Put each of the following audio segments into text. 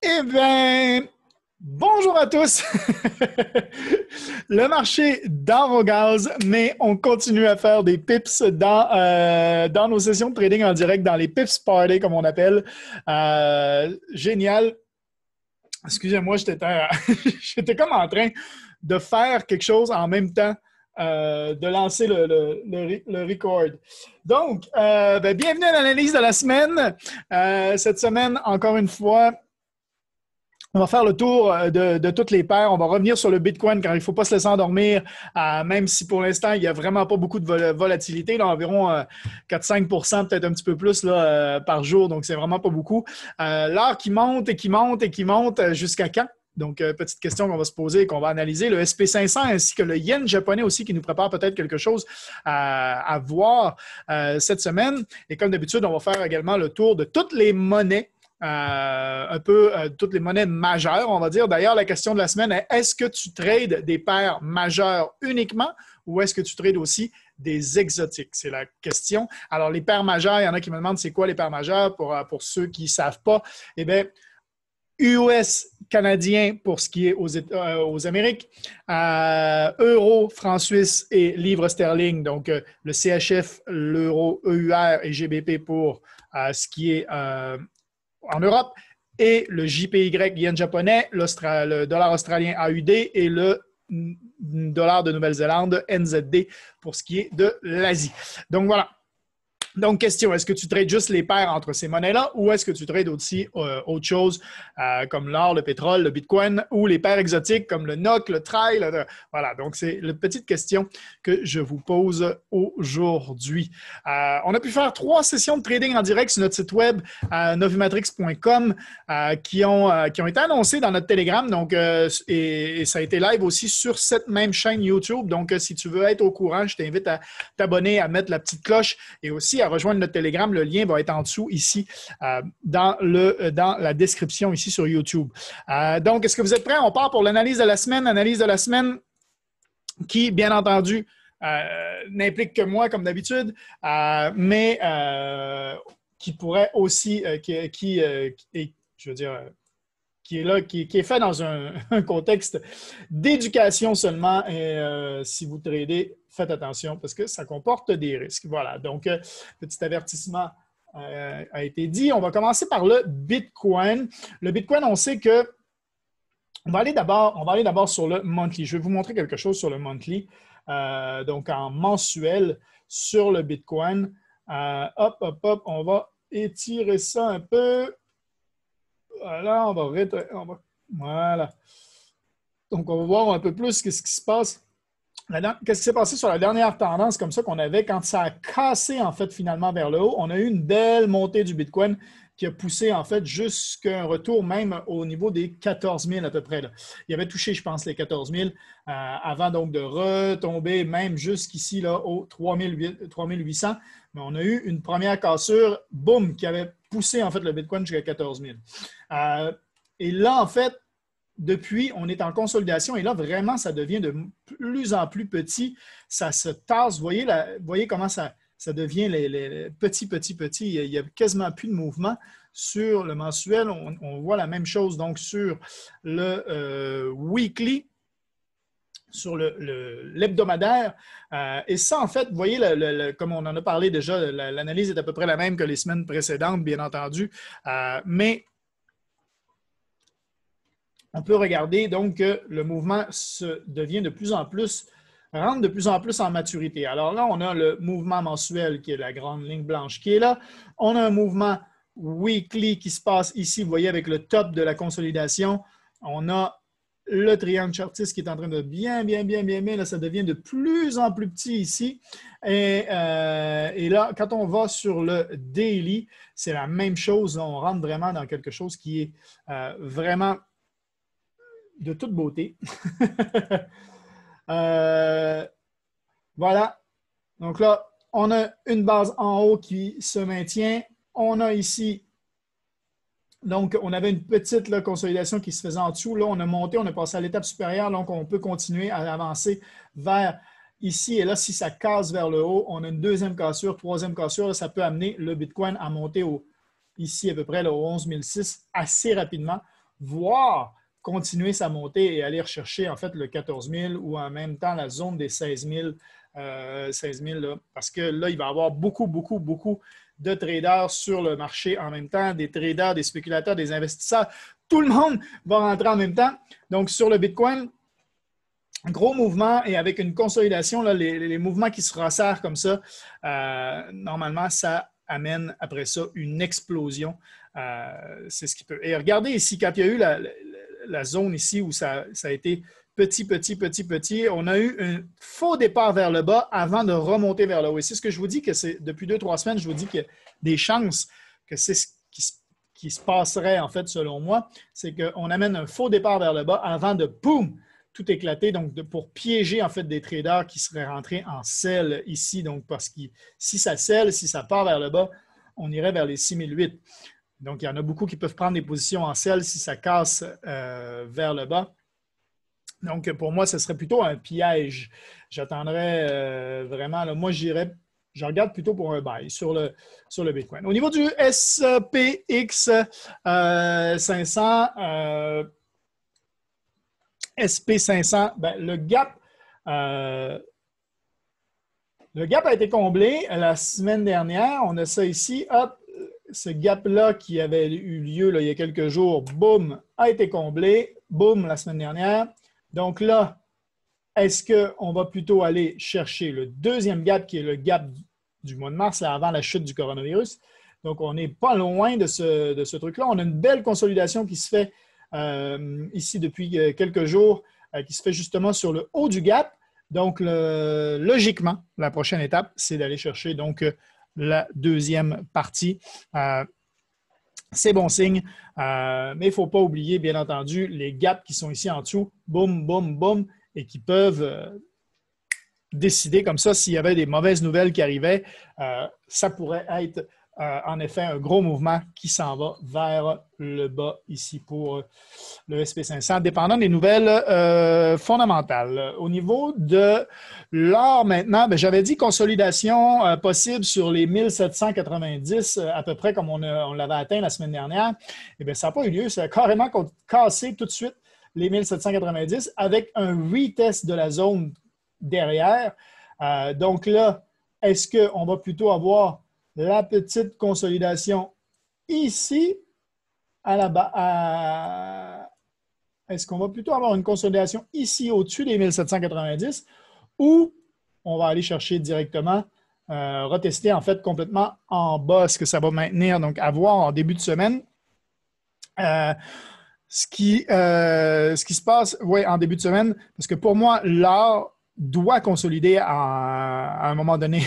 Eh bien, bonjour à tous. Le marché dans vos gaz, mais on continue à faire des pips dans nos sessions de trading en direct, dans les pips party, comme on appelle. Génial. Excusez-moi, j'étais comme en train de faire quelque chose en même temps, de lancer le record. Donc, bienvenue à l'analyse de la semaine. Cette semaine, encore une fois, on va faire le tour de toutes les paires. On va revenir sur le Bitcoin car il ne faut pas se laisser endormir, même si pour l'instant, il n'y a vraiment pas beaucoup de volatilité, là, environ 4-5 peut-être un petit peu plus là, par jour. Donc, c'est vraiment pas beaucoup. L'heure qui monte et qui monte et qui monte jusqu'à quand? Donc, petite question qu'on va se poser et qu'on va analyser. Le SP500 ainsi que le yen japonais aussi qui nous prépare peut-être quelque chose à voir cette semaine. Et comme d'habitude, on va faire également le tour de toutes les monnaies. Un peu toutes les monnaies majeures, on va dire. D'ailleurs, la question de la semaine est, est-ce que tu trades des paires majeures uniquement ou est-ce que tu trades aussi des exotiques? C'est la question. Alors, les paires majeures, il y en a qui me demandent c'est quoi les paires majeures pour ceux qui ne savent pas. Eh bien, US canadien pour ce qui est aux Amériques, euro, franc suisse et livre sterling, donc le CHF, l'euro, EUR et GBP pour ce qui est en Europe, et le JPY, yen japonais, le dollar australien AUD et le dollar de Nouvelle-Zélande, NZD, pour ce qui est de l'Asie. Donc voilà. Donc, question, est-ce que tu trades juste les paires entre ces monnaies-là ou est-ce que tu trades aussi autre chose comme l'or, le pétrole, le bitcoin ou les paires exotiques comme le NOK, le TRY? Voilà, donc c'est la petite question que je vous pose aujourd'hui. On a pu faire 3 sessions de trading en direct sur notre site web novimatrix.com qui ont été annoncées dans notre Telegram donc, et ça a été live aussi sur cette même chaîne YouTube. Donc, si tu veux être au courant, je t'invite à t'abonner, à mettre la petite cloche et aussi à rejoindre notre Telegram. Le lien va être en dessous ici dans la description ici sur YouTube. Donc, est-ce que vous êtes prêts? On part pour l'analyse de la semaine. Analyse de la semaine qui, bien entendu, n'implique que moi, comme d'habitude, mais qui pourrait aussi, je veux dire, qui est là, qui est fait dans un contexte d'éducation seulement. Et si vous tradez, faites attention parce que ça comporte des risques. Voilà, donc petit avertissement a été dit. On va commencer par le Bitcoin. Le Bitcoin, on sait que on va aller d'abord sur le monthly. Je vais vous montrer quelque chose sur le monthly, donc en mensuel sur le Bitcoin. Hop, on va étirer ça un peu. Voilà, voilà. Donc, on va voir un peu plus ce qui se passe. Qu'est-ce qui s'est passé sur la dernière tendance comme ça qu'on avait quand ça a cassé en fait finalement vers le haut? On a eu une belle montée du Bitcoin qui a poussé en fait jusqu'à un retour même au niveau des 14 000 à peu près. Là. Il avait touché, je pense, les 14 000 avant donc de retomber même jusqu'ici là, au 3 800. Mais on a eu une première cassure, boum, qui avait poussé en fait le Bitcoin jusqu'à 14 000. Et là, en fait, depuis, on est en consolidation et là, vraiment, ça devient de plus en plus petit. Ça se tasse. Vous voyez comment ça devient les petits. Il n'y a quasiment plus de mouvement. Sur le mensuel, on voit la même chose. Donc, sur le weekly, sur l'hebdomadaire. Et ça, en fait, vous voyez, comme on en a parlé déjà, l'analyse est à peu près la même que les semaines précédentes, bien entendu. Mais on peut regarder donc que le mouvement devient de plus en plus, rentre de plus en plus en maturité. Alors là, on a le mouvement mensuel qui est la grande ligne blanche qui est là. On a un mouvement weekly qui se passe ici, vous voyez, avec le top de la consolidation. On a le triangle chartiste qui est en train de bien, là, ça devient de plus en plus petit ici. Et là, quand on va sur le daily, c'est la même chose. On rentre vraiment dans quelque chose qui est vraiment de toute beauté. Voilà. Donc là, on a une base en haut qui se maintient. On a ici, donc on avait une petite là, consolidation qui se faisait en dessous. Là, on a monté, on est passé à l'étape supérieure. Donc, on peut continuer à avancer vers ici. Et là, si ça casse vers le haut, on a une deuxième cassure, troisième cassure. Là, ça peut amener le Bitcoin à monter ici à peu près là, au 11 006 assez rapidement. voire continuer sa montée et aller rechercher en fait le 14 000 ou en même temps la zone des 16 000, là, parce que là, il va y avoir beaucoup de traders sur le marché en même temps, des traders, des spéculateurs, des investisseurs. Tout le monde va rentrer en même temps. Donc, sur le Bitcoin, gros mouvement et avec une consolidation, là, les mouvements qui se resserrent comme ça, normalement, ça amène après ça une explosion. C'est ce qui peut. Et regardez ici, quand il y a eu la zone ici où ça a été petit, on a eu un faux départ vers le bas avant de remonter vers le haut. Et c'est ce que je vous dis que c'est depuis 2-3 semaines, je vous dis qu'il y a des chances que c'est ce qui se passerait en fait selon moi, c'est qu'on amène un faux départ vers le bas avant de boum, tout éclater, donc pour piéger en fait des traders qui seraient rentrés en sell ici, donc parce que si ça sell, si ça part vers le bas, on irait vers les 6008. Donc il y en a beaucoup qui peuvent prendre des positions en sell si ça casse vers le bas. Donc, pour moi, ce serait plutôt un piège. J'attendrais vraiment, là, moi, je regarde plutôt pour un buy sur le Bitcoin. Au niveau du SPX 500, SP500, ben, le gap a été comblé la semaine dernière. On a ça ici. Hop, ce gap-là qui avait eu lieu là, il y a quelques jours, boum, a été comblé. Boum, la semaine dernière. Donc là, est-ce qu'on va plutôt aller chercher le deuxième gap qui est le gap du mois de mars, là, avant la chute du coronavirus? Donc, on n'est pas loin de ce truc-là. On a une belle consolidation qui se fait ici depuis quelques jours, qui se fait justement sur le haut du gap. Donc, logiquement, la prochaine étape, c'est d'aller chercher donc la deuxième partie. C'est bon signe, mais il ne faut pas oublier, bien entendu, les gaps qui sont ici en dessous, boum, boum, boum, et qui peuvent décider comme ça, s'il y avait des mauvaises nouvelles qui arrivaient, ça pourrait être en effet un gros mouvement qui s'en va vers le bas ici pour le SP500, dépendant des nouvelles fondamentales. Au niveau de l'or maintenant, j'avais dit consolidation possible sur les 1790 à peu près comme on l'avait atteint la semaine dernière. Eh bien, ça n'a pas eu lieu. Ça a carrément cassé tout de suite les 1790 avec un retest de la zone derrière. Donc là, est-ce qu'on va plutôt avoir la petite consolidation ici à la bas? Est-ce qu'on va plutôt avoir une consolidation ici au-dessus des 1790 ou on va aller chercher directement, retester en fait complètement en bas? Est-ce que ça va maintenir? Donc, à voir en début de semaine. Ce qui se passe, oui, en début de semaine, parce que pour moi, l'or doit consolider à un moment donné.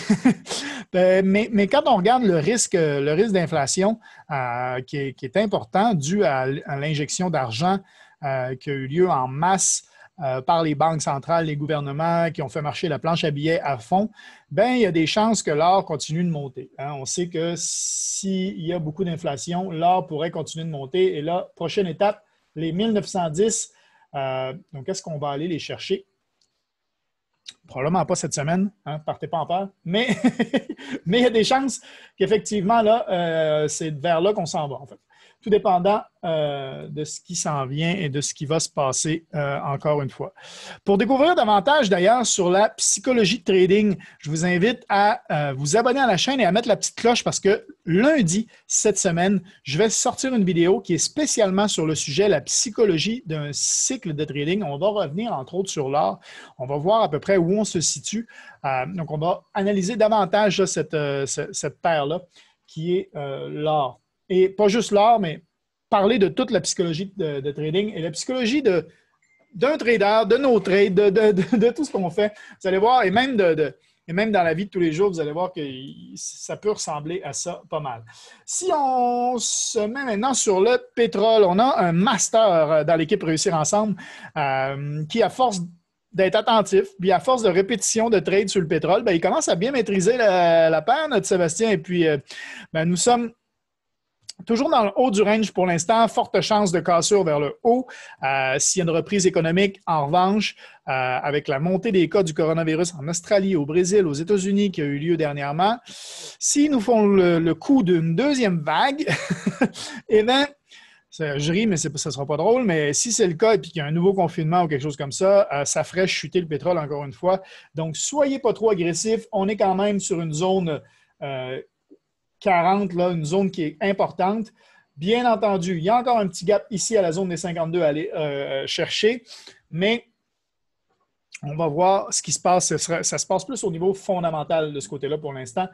mais quand on regarde le risque d'inflation qui est important dû à l'injection d'argent qui a eu lieu en masse par les banques centrales, les gouvernements qui ont fait marcher la planche à billets à fond, il y a des chances que l'or continue de monter. Hein. On sait que s'il y a beaucoup d'inflation, l'or pourrait continuer de monter. Et là, prochaine étape, les 1910. Donc, est-ce qu'on va aller les chercher? Probablement pas cette semaine, hein, partez pas en peur, mais il y a des chances qu'effectivement, là, c'est vers là qu'on s'en va, en fait. Tout dépendant de ce qui s'en vient et de ce qui va se passer encore une fois. Pour découvrir davantage, d'ailleurs, sur la psychologie de trading, je vous invite à vous abonner à la chaîne et à mettre la petite cloche parce que lundi, cette semaine, je vais sortir une vidéo qui est spécialement sur le sujet, la psychologie d'un cycle de trading. On va revenir, entre autres, sur l'or. On va voir à peu près où on se situe. Donc, on va analyser davantage là, cette paire-là qui est l'or. Et pas juste l'or, mais parler de toute la psychologie de trading et la psychologie d'un trader, de nos trades, de tout ce qu'on fait. Vous allez voir, et même dans la vie de tous les jours, vous allez voir que ça peut ressembler à ça pas mal. Si on se met maintenant sur le pétrole, on a un master dans l'équipe Réussir Ensemble qui, à force d'être attentif, puis à force de répétition de trades sur le pétrole, il commence à bien maîtriser la paire, notre Sébastien. Et puis, nous sommes toujours dans le haut du range pour l'instant, forte chance de cassure vers le haut. S'il y a une reprise économique, en revanche, avec la montée des cas du coronavirus en Australie, au Brésil, aux États-Unis qui a eu lieu dernièrement, s'ils nous font le coup d'une deuxième vague, eh bien, Je ris, mais ça ne sera pas drôle. Mais si c'est le cas et qu'il y a un nouveau confinement ou quelque chose comme ça, ça ferait chuter le pétrole encore une fois. Donc, soyez pas trop agressifs. On est quand même sur une zone 40, là, une zone qui est importante. Bien entendu, il y a encore un petit gap ici à la zone des 52 à aller chercher, mais on va voir ce qui se passe. Ça se passe plus au niveau fondamental de ce côté-là pour l'instant,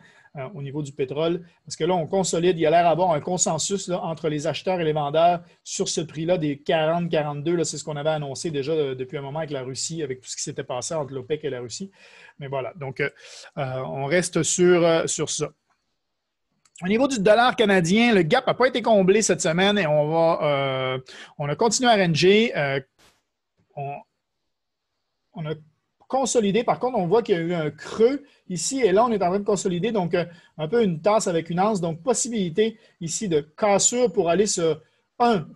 au niveau du pétrole. Parce que là, on consolide. Il y a l'air d'avoir un consensus là, entre les acheteurs et les vendeurs sur ce prix-là des 40-42. C'est ce qu'on avait annoncé déjà depuis un moment avec la Russie, avec tout ce qui s'était passé entre l'OPEC et la Russie. Mais voilà, donc on reste sur ça. Au niveau du dollar canadien, le gap n'a pas été comblé cette semaine et on a continué à ranger. On a consolidé. Par contre, on voit qu'il y a eu un creux ici et là, on est en train de consolider. Donc, un peu une tasse avec une anse. Donc, possibilité ici de cassure pour aller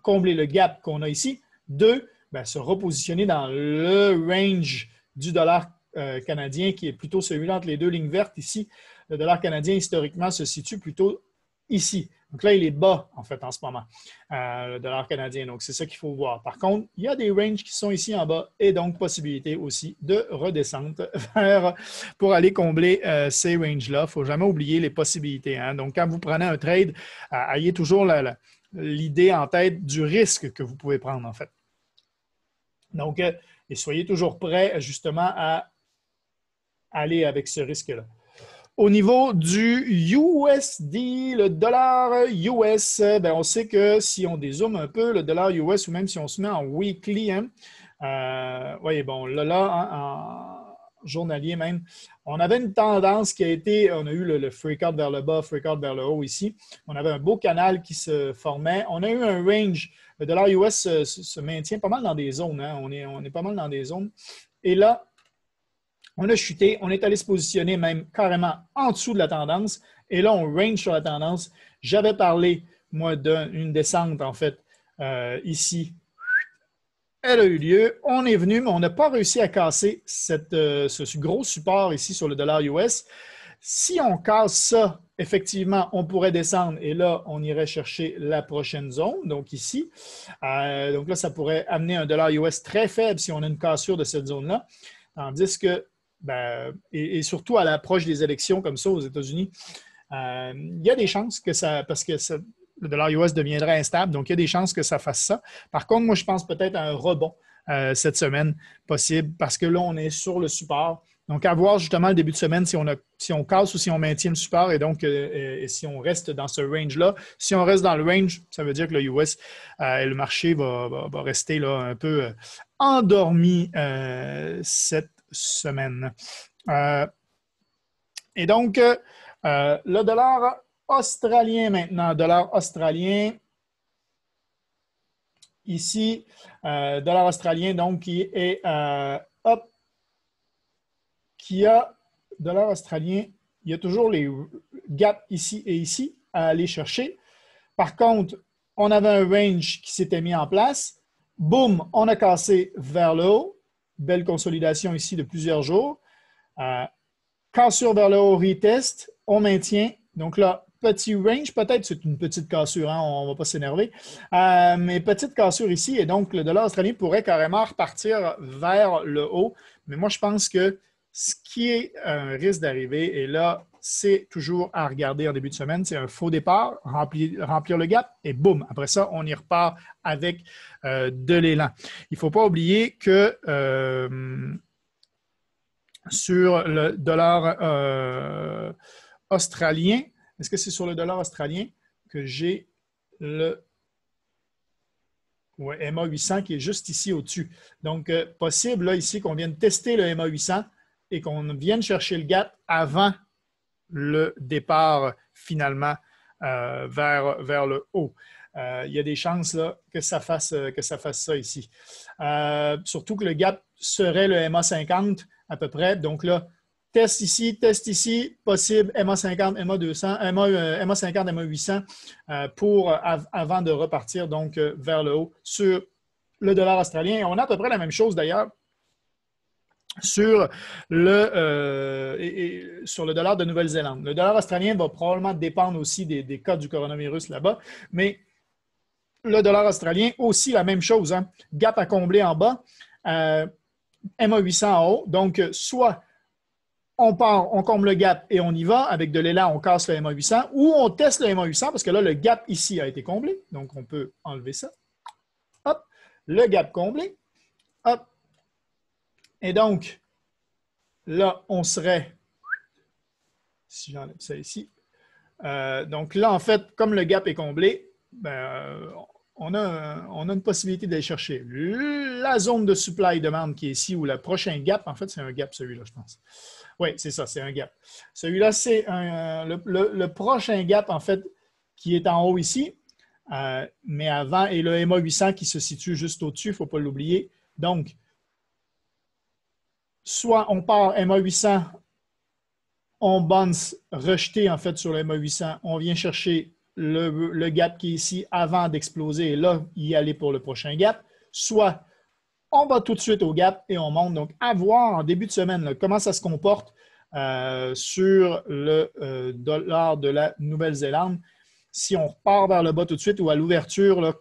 combler le gap qu'on a ici. 2, se repositionner dans le range du dollar canadien qui est plutôt celui-là entre les deux lignes vertes ici. Le dollar canadien, historiquement, se situe plutôt ici. Donc là, il est bas, en fait, en ce moment, le dollar canadien. Donc, c'est ça qu'il faut voir. Par contre, il y a des ranges qui sont ici en bas et donc possibilité aussi de redescente pour aller combler ces ranges-là. Il ne faut jamais oublier les possibilités. Hein? Donc, quand vous prenez un trade, ayez toujours l'idée en tête du risque que vous pouvez prendre, en fait. Donc, et soyez toujours prêts, justement, à aller avec ce risque-là. Au niveau du USD, le dollar US, on sait que si on dézoome un peu, le dollar US, ou même si on se met en weekly, voyez, bon, là, en journalier même, on avait une tendance qui a été, on a eu le freak-out vers le bas, freak-out vers le haut ici. On avait un beau canal qui se formait. On a eu un range. Le dollar US se maintient pas mal dans des zones. Hein? On est pas mal dans des zones. Et là, on a chuté, on est allé se positionner même carrément en dessous de la tendance. Et là, on range sur la tendance. J'avais parlé, moi, d'une descente, en fait, ici. Elle a eu lieu. On est venu, mais on n'a pas réussi à casser ce gros support ici sur le dollar US. Si on casse ça, effectivement, on pourrait descendre et là, on irait chercher la prochaine zone, donc ici. Donc là, ça pourrait amener un dollar US très faible si on a une cassure de cette zone-là. Tandis que et surtout à l'approche des élections comme ça aux États-Unis, il y a des chances que parce que le dollar US deviendrait instable, donc il y a des chances que ça fasse ça. Par contre, moi, je pense peut-être à un rebond cette semaine possible parce que là, on est sur le support. Donc, à voir justement le début de semaine si on casse ou si on maintient le support et donc si on reste dans ce range-là. Si on reste dans le range, ça veut dire que le US, le marché va rester là, un peu endormi cette semaine. Et donc, le dollar australien maintenant. Dollar australien. Ici, dollar australien, donc, qui est qui a dollar australien, il y a toujours les gaps ici et ici à aller chercher. Par contre, on avait un range qui s'était mis en place. Boum, on a cassé vers le haut. Belle consolidation ici de plusieurs jours. Cassure vers le haut, retest. On maintient. Donc là, petit range, peut-être c'est une petite cassure, hein, on ne va pas s'énerver. Mais petite cassure ici, et donc le dollar australien pourrait carrément repartir vers le haut. Mais moi, je pense que ce qui est un risque d'arriver, et là, c'est toujours à regarder en début de semaine, c'est un faux départ, remplir le gap, et boum, après ça, on y repart avec de l'élan. Il ne faut pas oublier que sur le dollar australien, est-ce que c'est sur le dollar australien que j'ai le MA 800 qui est juste ici au-dessus? Donc, possible là, ici qu'on vienne tester le MA 800 et qu'on vienne chercher le gap avant le départ finalement vers le haut. Il y a des chances là, que ça fasse ça ici. Surtout que le gap serait le MA 50 à peu près. Donc là, test ici, possible MA 50, MA 200, MA 50, MA 800 avant de repartir donc vers le haut sur le dollar australien. Et on a à peu près la même chose d'ailleurs sur le dollar de Nouvelle-Zélande. Le dollar australien va probablement dépendre aussi des cas du coronavirus là-bas, mais le dollar australien, aussi la même chose. Hein? Gap à combler en bas, MA 800 en haut. Donc, soit on part, on comble le gap et on y va. Avec de l'élan, on casse le MA 800 ou on teste le MA 800 parce que là, le gap ici a été comblé. Donc, on peut enlever ça. Hop, le gap comblé. Hop. Et donc, là, on serait, si j'enlève ça ici, donc là, en fait, comme le gap est comblé, ben, on a une possibilité d'aller chercher la zone de supply et demande qui est ici, ou le prochain gap. En fait, c'est un gap, celui-là, je pense. Oui, c'est ça, c'est un gap. Celui-là, c'est le prochain gap, en fait, qui est en haut ici, mais avant, et le MA 800 qui se situe juste au-dessus, il ne faut pas l'oublier. Donc, soit on part MA 800, on bounce rejeté en fait sur le MA 800, on vient chercher le gap qui est ici avant d'exploser et là, y aller pour le prochain gap. Soit on va tout de suite au gap et on monte. Donc, à voir en début de semaine là, comment ça se comporte sur le dollar de la Nouvelle-Zélande. Si on repart vers le bas tout de suite ou à l'ouverture,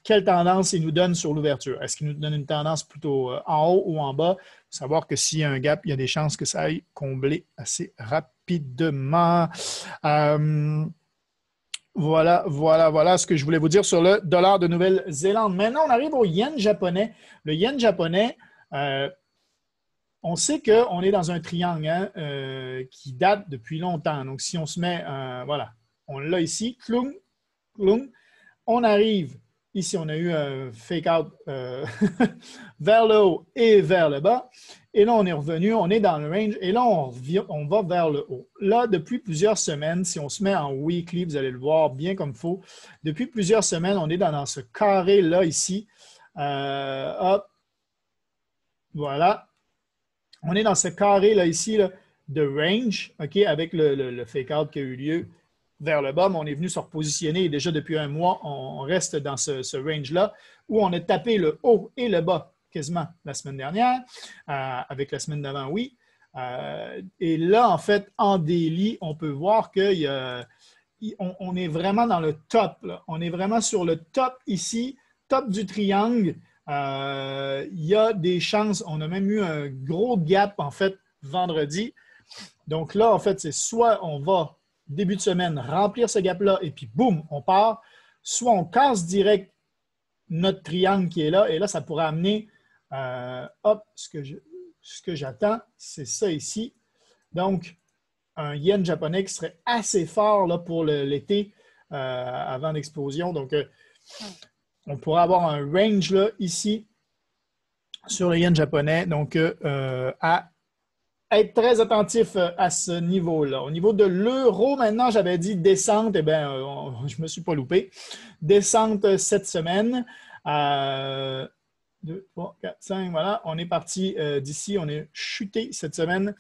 quelle tendance il nous donne sur l'ouverture? Est-ce qu'il nous donne une tendance plutôt en haut ou en bas? Il faut savoir que s'il y a un gap, il y a des chances que ça aille combler assez rapidement. Voilà ce que je voulais vous dire sur le dollar de Nouvelle-Zélande. Maintenant, on arrive au yen japonais. Le yen japonais, on sait qu'on est dans un triangle qui date depuis longtemps. Donc, si on se met, voilà, on l'a ici, cloung, cloung. On arrive, ici, on a eu un fake-out vers le haut et vers le bas. Et là, on est revenu, on est dans le range. Et là, on va vers le haut. Là, depuis plusieurs semaines, si on se met en weekly, vous allez le voir bien comme il faut. Depuis plusieurs semaines, on est dans ce carré-là, ici. Hop. Voilà. On est dans ce carré-là, ici, là, de range, OK, avec le fake-out qui a eu lieu vers le bas, mais on est venu se repositionner et déjà depuis un mois, on reste dans ce range-là où on a tapé le haut et le bas quasiment la semaine dernière, avec la semaine d'avant, oui. Et là, en fait, en daily, on peut voir qu'on est vraiment dans le top. Là. On est vraiment sur le top ici, top du triangle. Il y a des chances, on a même eu un gros gap, en fait, vendredi. Donc là, en fait, c'est soit on va début de semaine, remplir ce gap-là, et puis boum, on part. Soit on casse direct notre triangle qui est là, et là, ça pourrait amener, hop, ce que j'attends, c'est ça ici. Donc, un yen japonais qui serait assez fort là, pour l'été avant l'explosion. Donc, on pourrait avoir un range là, ici sur le yen japonais. Donc, à être très attentif à ce niveau-là. Au niveau de l'euro, maintenant, j'avais dit descente. Eh bien, je ne me suis pas loupé. Descente cette semaine. 2, 3, 4, 5, voilà. On est parti d'ici. On est chuté cette semaine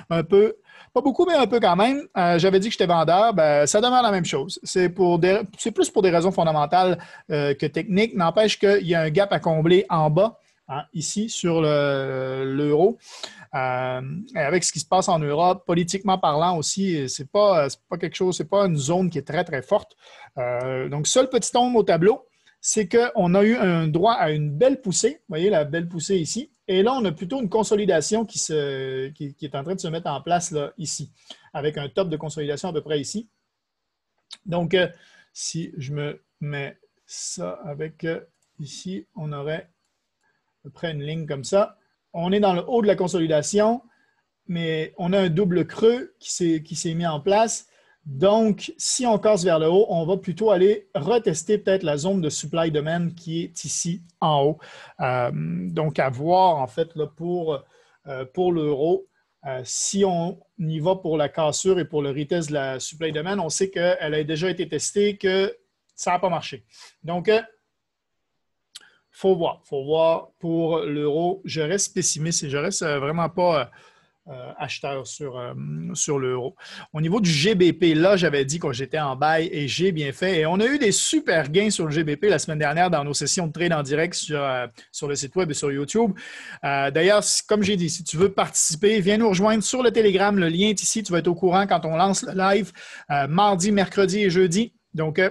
un peu. Pas beaucoup, mais un peu quand même. J'avais dit que j'étais vendeur. Ben, ça demeure la même chose. C'est plus pour des raisons fondamentales que techniques. N'empêche qu'il y a un gap à combler en bas, hein, ici, sur l'euro. Avec ce qui se passe en Europe, politiquement parlant aussi, c'est pas quelque chose, c'est pas une zone qui est très, très forte. Donc, seul petit ombre au tableau, c'est qu'on a eu un droit à une belle poussée. Vous voyez la belle poussée ici. Et là, on a plutôt une consolidation qui est en train de se mettre en place là, ici, avec un top de consolidation à peu près ici. Donc, si je me mets ça avec ici, on aurait à peu près une ligne comme ça. On est dans le haut de la consolidation, mais on a un double creux qui s'est mis en place. Donc, si on casse vers le haut, on va plutôt aller retester peut-être la zone de supply demand qui est ici en haut. Donc, à voir en fait là, pour l'euro. Si on y va pour la cassure et pour le retest de la supply demand, on sait qu'elle a déjà été testée, que ça n'a pas marché. Donc, faut voir pour l'euro. Je reste pessimiste et je reste vraiment pas acheteur sur l'euro. Au niveau du GBP, là, j'avais dit que j'étais en bail et j'ai bien fait. Et on a eu des super gains sur le GBP la semaine dernière dans nos sessions de trade en direct sur le site web et sur YouTube. D'ailleurs, comme j'ai dit, si tu veux participer, viens nous rejoindre sur le Telegram. Le lien est ici. Tu vas être au courant quand on lance le live mardi, mercredi et jeudi. Donc,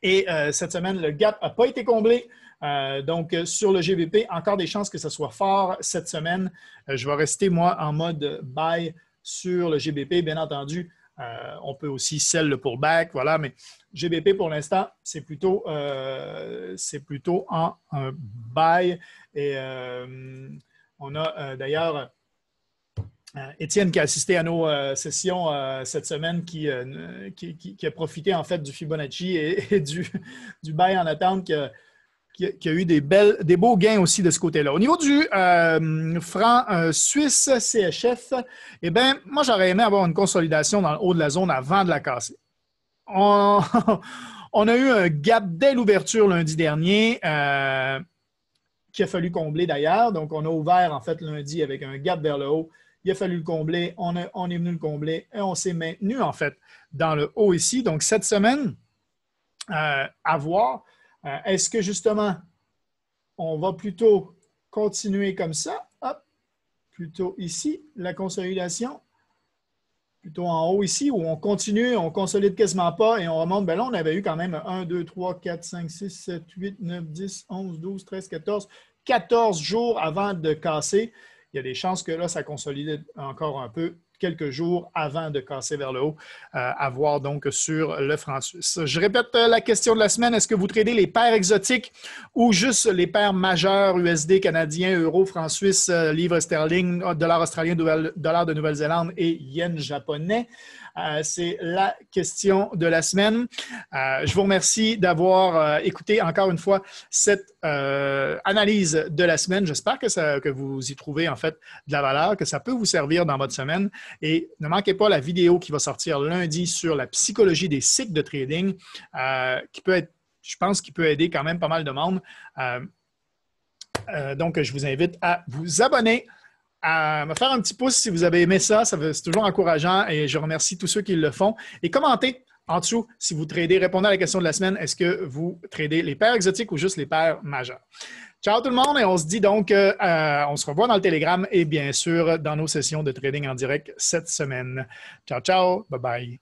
Et cette semaine, le gap n'a pas été comblé. Donc, sur le GBP, encore des chances que ce soit fort cette semaine. Je vais rester, moi, en mode buy sur le GBP. Bien entendu, on peut aussi sell le pullback, voilà, mais GBP, pour l'instant, c'est plutôt en un buy. Et on a d'ailleurs Étienne qui a assisté à nos sessions cette semaine qui a profité en fait du Fibonacci et du buy en attente qui a eu des beaux gains aussi de ce côté-là. Au niveau du franc suisse CHF, eh bien, moi, j'aurais aimé avoir une consolidation dans le haut de la zone avant de la casser. On a eu un gap dès l'ouverture lundi dernier qu'il a fallu combler d'ailleurs. Donc, on a ouvert en fait lundi avec un gap vers le haut. Il a fallu le combler. On est venu le combler et on s'est maintenu en fait dans le haut ici. Donc, cette semaine, à voir. Est-ce que justement, on va plutôt continuer comme ça? Hop, plutôt ici, la consolidation. Plutôt en haut ici, où on continue, on ne consolide quasiment pas et on remonte. Bien là, on avait eu quand même 1, 2, 3, 4, 5, 6, 7, 8, 9, 10, 11, 12, 13, 14. 14 jours avant de casser. Il y a des chances que là, ça consolide encore un peu, quelques jours avant de casser vers le haut, à voir donc sur le franc suisse. Je répète la question de la semaine. Est-ce que vous tradez les paires exotiques ou juste les paires majeures USD, canadien, euro, franc suisse, livre sterling, dollar australien, dollar de Nouvelle-Zélande et yen japonais? C'est la question de la semaine. Je vous remercie d'avoir écouté encore une fois cette analyse de la semaine. J'espère que vous y trouvez en fait de la valeur, que ça peut vous servir dans votre semaine. Et ne manquez pas la vidéo qui va sortir lundi sur la psychologie des cycles de trading, qui peut être, je pense, qui peut aider quand même pas mal de monde. Donc, je vous invite à vous abonner, à me faire un petit pouce si vous avez aimé ça. C'est toujours encourageant et je remercie tous ceux qui le font. Et commentez en dessous si vous tradez. Répondez à la question de la semaine. Est-ce que vous tradez les paires exotiques ou juste les paires majeures? Ciao tout le monde et on se dit donc, on se revoit dans le Telegram et bien sûr dans nos sessions de trading en direct cette semaine. Ciao, ciao. Bye bye.